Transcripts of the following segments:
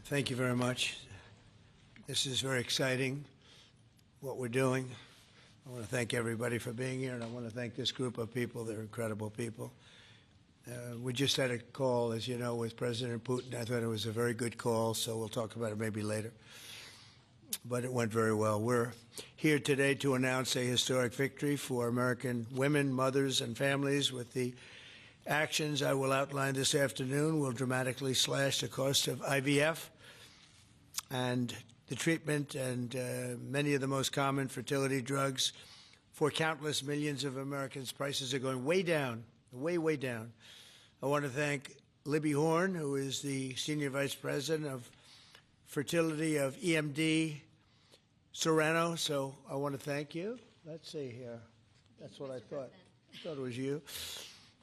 Thank you very much. This is very exciting, what we're doing. I want to thank everybody for being here, and I want to thank this group of people. They're incredible people. We just had a call, as you know, with President Putin. I thought it was a very good call, so we'll talk about it maybe later. But it went very well. We're here today to announce a historic victory for American women, mothers, and families. With the actions I will outline this afternoon will dramatically slash the cost of IVF and the treatment and many of the most common fertility drugs for countless millions of Americans. Prices are going way down, way, way down. I want to thank Libby Horn, who is the Senior Vice President of Fertility of EMD Serrano. So I want to thank you. Let's see here. That's what I thought. I thought it was you.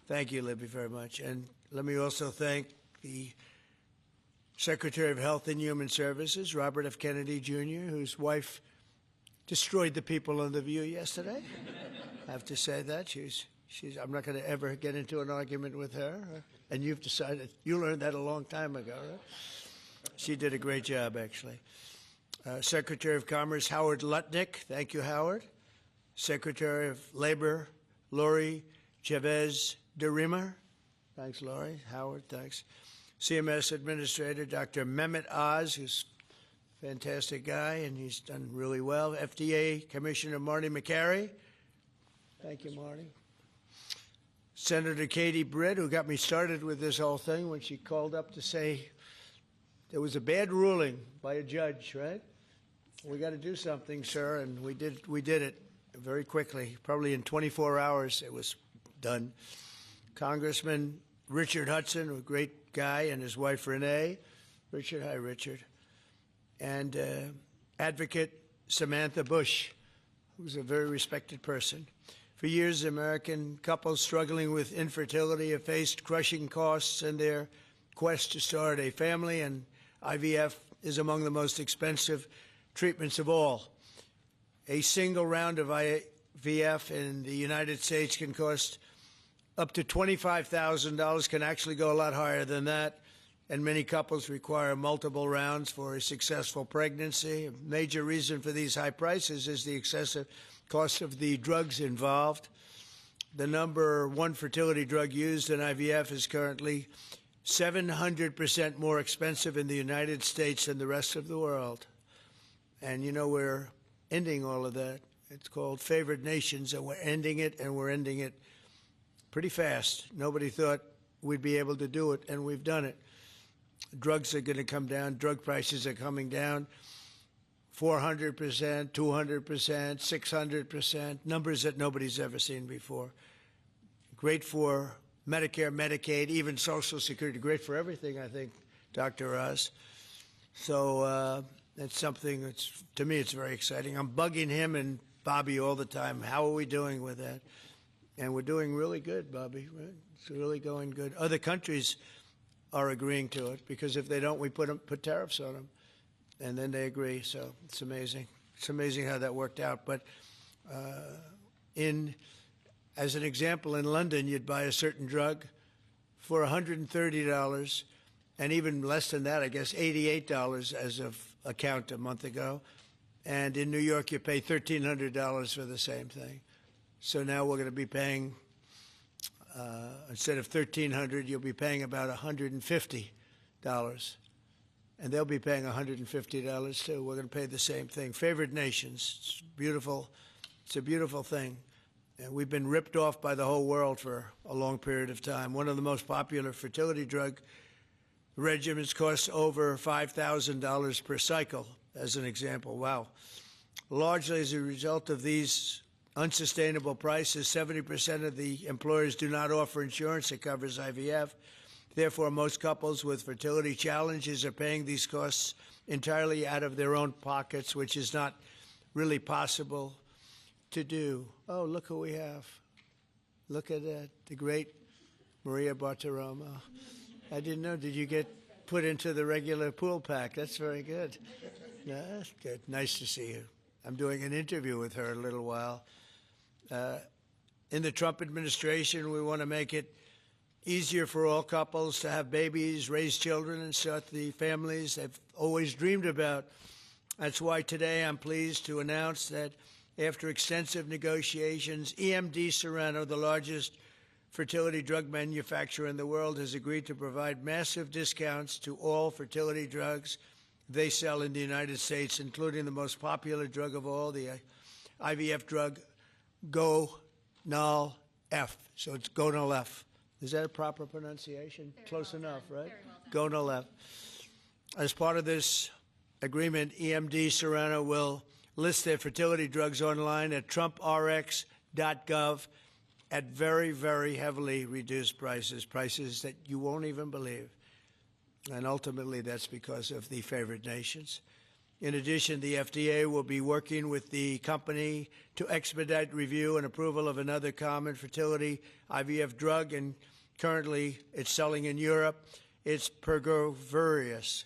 Thank you, Libby, very much. And let me also thank the Secretary of Health and Human Services, Robert F. Kennedy, Jr., whose wife destroyed the people on The View yesterday. I have to say that. I'm not going to ever get into an argument with her. And you've decided, you learned that a long time ago, right? She did a great job, actually. Secretary of Commerce, Howard Lutnick. Thank you, Howard. Secretary of Labor, Lori Chavez de Rima. Thanks, Lori. Howard, thanks. CMS Administrator, Dr. Mehmet Oz, who's a fantastic guy, and he's done really well. FDA Commissioner Marty McCary. Thank you, Marty. Senator Katie Britt, who got me started with this whole thing when she called up to say there was a bad ruling by a judge, right? We got to do something, sir, and we did it very quickly. Probably in 24 hours it was done. Congressman Richard Hudson, a great guy, and his wife Renee. Richard, hi, Richard. And Advocate Samantha Bush, who's a very respected person. For years, American couples struggling with infertility have faced crushing costs in their quest to start a family, and IVF is among the most expensive treatments of all. A single round of IVF in the United States can cost up to $25,000, can actually go a lot higher than that, and many couples require multiple rounds for a successful pregnancy. A major reason for these high prices is the excessive cost of the drugs involved. The number one fertility drug used in IVF is currently 700% more expensive in the United States than the rest of the world. And you know, we're ending all of that. It's called favored nations, and we're ending it, and we're ending it pretty fast. Nobody thought we'd be able to do it, and we've done it. Drugs are going to come down. Drug prices are coming down 400%, 200%, 600%, numbers that nobody's ever seen before. Great for Medicare, Medicaid, even Social Security. Great for everything, I think, Dr. Oz. So that's something that's, to me, it's very exciting. I'm bugging him and Bobby all the time. How are we doing with that? And we're doing really good, Bobby. Right? It's really going good. Other countries are agreeing to it, because if they don't, we put tariffs on them, and then they agree. So it's amazing. It's amazing how that worked out. But as an example, in London, you'd buy a certain drug for $130, and even less than that, I guess, $88 as of a count a month ago. And in New York, you pay $1,300 for the same thing. So now we're going to be paying, instead of $1,300, you'll be paying about $150. And they'll be paying $150 too. We're going to pay the same thing. Favored nations. It's beautiful. It's a beautiful thing. And we've been ripped off by the whole world for a long period of time. One of the most popular fertility drug regimens costs over $5,000 per cycle, as an example. Wow. Largely as a result of these unsustainable prices, 70% of the employers do not offer insurance that covers IVF. Therefore, most couples with fertility challenges are paying these costs entirely out of their own pockets, which is not really possible to do. Oh, look who we have. Look at that, the great Maria Bartiromo. I didn't know. Did you get put into the regular pool pack? That's very good. No, that's good. Nice to see you. I'm doing an interview with her in a little while. In the Trump administration, we want to make it easier for all couples to have babies, raise children, and start the families they've always dreamed about. That's why today I'm pleased to announce that after extensive negotiations, EMD Serrano, the largest fertility drug manufacturer in the world, has agreed to provide massive discounts to all fertility drugs they sell in the United States, including the most popular drug of all, the IVF drug, Gonal-F. So it's Gonal-F. Is that a proper pronunciation? Very Close well enough, done. right? Very well done. Gonal-F. As part of this agreement, EMD Serrano will list their fertility drugs online at trumprx.gov at very, very heavily reduced prices, prices that you won't even believe. And ultimately, that's because of the favored nations. In addition, the FDA will be working with the company to expedite review and approval of another common fertility IVF drug, and currently it's selling in Europe. It's Pergoveris.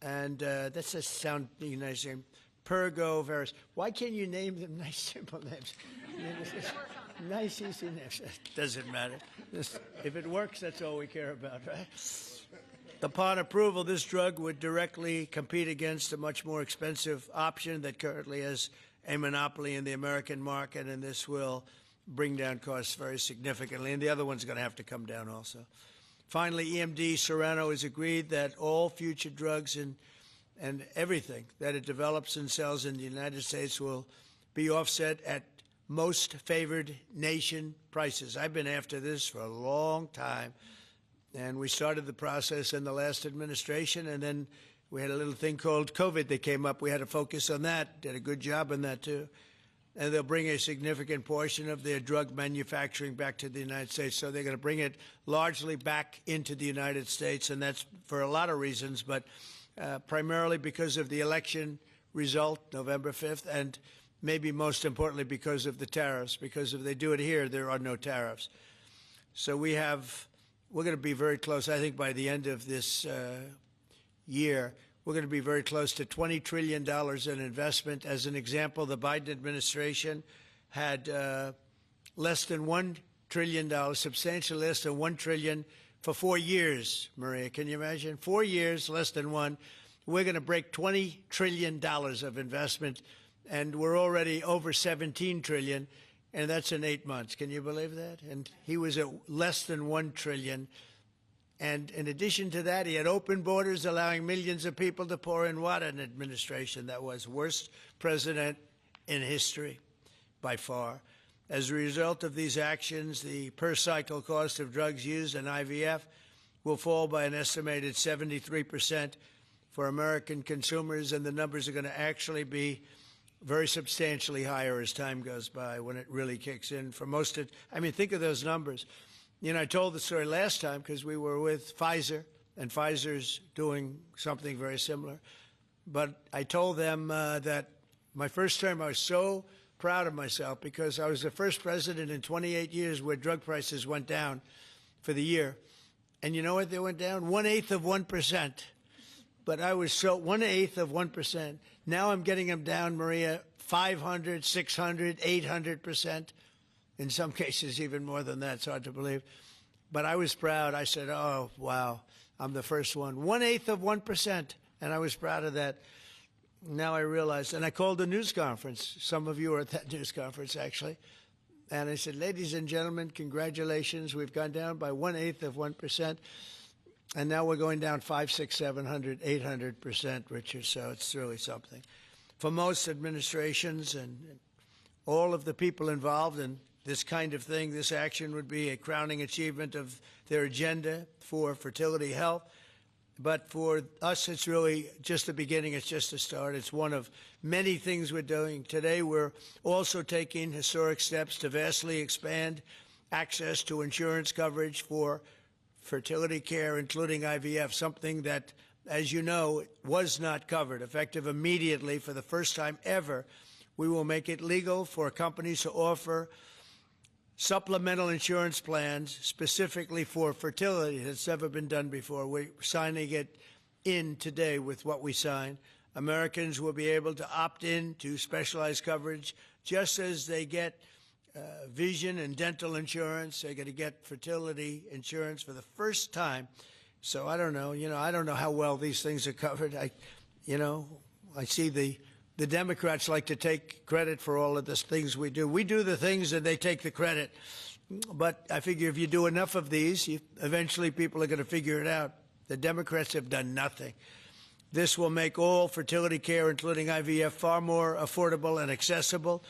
And that's a sounding nice name. Pergoveris. Why can't you name them nice, simple names? Nice, easy names. Doesn't matter. If it works, that's all we care about, right? Upon approval, this drug would directly compete against a much more expensive option that currently has a monopoly in the American market, and this will bring down costs very significantly. And the other one's going to have to come down also. Finally, EMD Serrano has agreed that all future drugs and everything that it develops and sells in the United States will be offset at most favored nation prices. I've been after this for a long time, and we started the process in the last administration, and then we had a little thing called COVID that came up. We had to focus on that, did a good job on that too. And they'll bring a significant portion of their drug manufacturing back to the United States. So they're going to bring it largely back into the United States, and that's for a lot of reasons, but primarily because of the election result, November 5th, and maybe most importantly because of the tariffs, because if they do it here, there are no tariffs. So we're going to be very close, I think, by the end of this year. We're going to be very close to $20 trillion in investment. As an example, the Biden administration had less than $1 trillion, substantially less than $1 trillion for 4 years, Maria. Can you imagine? 4 years, less than one. We're going to break $20 trillion of investment, and we're already over $17 trillion, and that's in 8 months. Can you believe that? And he was at less than $1 trillion. And in addition to that, he had open borders, allowing millions of people to pour in. What an administration that was. Worst president in history, by far. As a result of these actions, the per-cycle cost of drugs used in IVF will fall by an estimated 73% for American consumers, and the numbers are going to actually be very substantially higher as time goes by when it really kicks in. For most of, I mean, think of those numbers. You know, I told the story last time because we were with Pfizer, and Pfizer's doing something very similar. But I told them that my first term, I was so proud of myself because I was the first president in 28 years where drug prices went down for the year. And you know what they went down? 1/8 of 1%. But I was so 1/8 of 1%. Now I'm getting them down, Maria, 500, 600, 800%. In some cases, even more than that. It's hard to believe. But I was proud. I said, oh, wow, I'm the first one. 1/8 of 1%. And I was proud of that. Now I realize, and I called a news conference. Some of you were at that news conference, actually. And I said, ladies and gentlemen, congratulations. We've gone down by 1/8 of 1%. And now we're going down 500, 600, 700, 800%, Richard. So it's really something. For most administrations and all of the people involved in this kind of thing, this action would be a crowning achievement of their agenda for fertility health. But for us, it's really just the beginning. It's just a start. It's one of many things we're doing. Today, we're also taking historic steps to vastly expand access to insurance coverage for fertility care, including IVF, something that, as you know, was not covered. Effective immediately, for the first time ever, we will make it legal for companies to offer supplemental insurance plans specifically for fertility. It's never been done before. We're signing it in today with what we sign. Americans will be able to opt in to specialized coverage just as they get vision and dental insurance. They're going to get fertility insurance for the first time. So I don't know. I don't know how well these things are covered. I see the Democrats like to take credit for all of the things we do. We do the things and they take the credit. But I figure if you do enough of these, eventually people are going to figure it out. The Democrats have done nothing. This will make all fertility care, including IVF, far more affordable and accessible.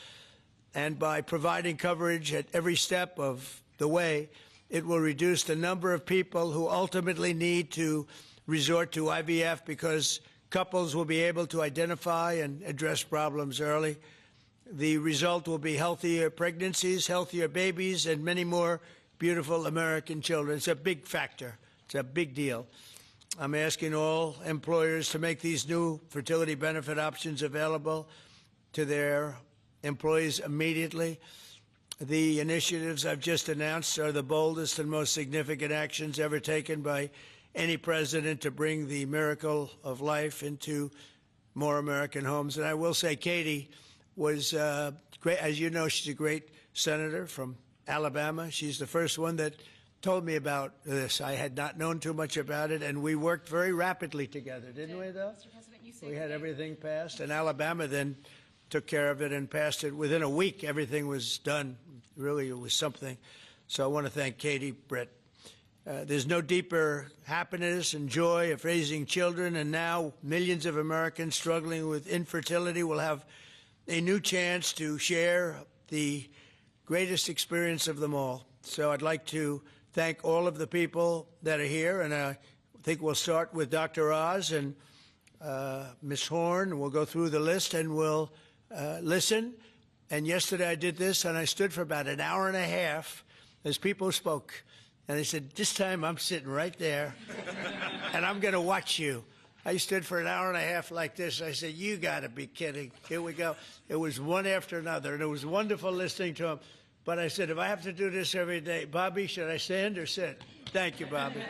And by providing coverage at every step of the way, it will reduce the number of people who ultimately need to resort to IVF because couples will be able to identify and address problems early. The result will be healthier pregnancies, healthier babies, and many more beautiful American children. It's a big factor. It's a big deal. I'm asking all employers to make these new fertility benefit options available to their employees immediately. The initiatives I've just announced are the boldest and most significant actions ever taken by any president to bring the miracle of life into more American homes. And I will say Katie was great. As you know, she's a great senator from Alabama. She's the first one that told me about this. I had not known too much about it, and we worked very rapidly together, didn't we, though? Mr. President, you We had everything passed, and Alabama then took care of it and passed it. Within a week, everything was done. Really, it was something. So I want to thank Katie, Brett. There's no deeper happiness and joy of raising children, and now millions of Americans struggling with infertility will have a new chance to share the greatest experience of them all. So I'd like to thank all of the people that are here, and I think we'll start with Dr. Oz and Ms. Horn. We'll go through the list and we'll listen. And yesterday I did this, and I stood for about an hour and a half as people spoke. And I said, this time I'm sitting right there, and I'm going to watch you. I stood for an hour and a half like this. I said, you got to be kidding. Here we go. It was one after another, and it was wonderful listening to them. But I said, if I have to do this every day, Bobby, should I stand or sit? Thank you, Bobby.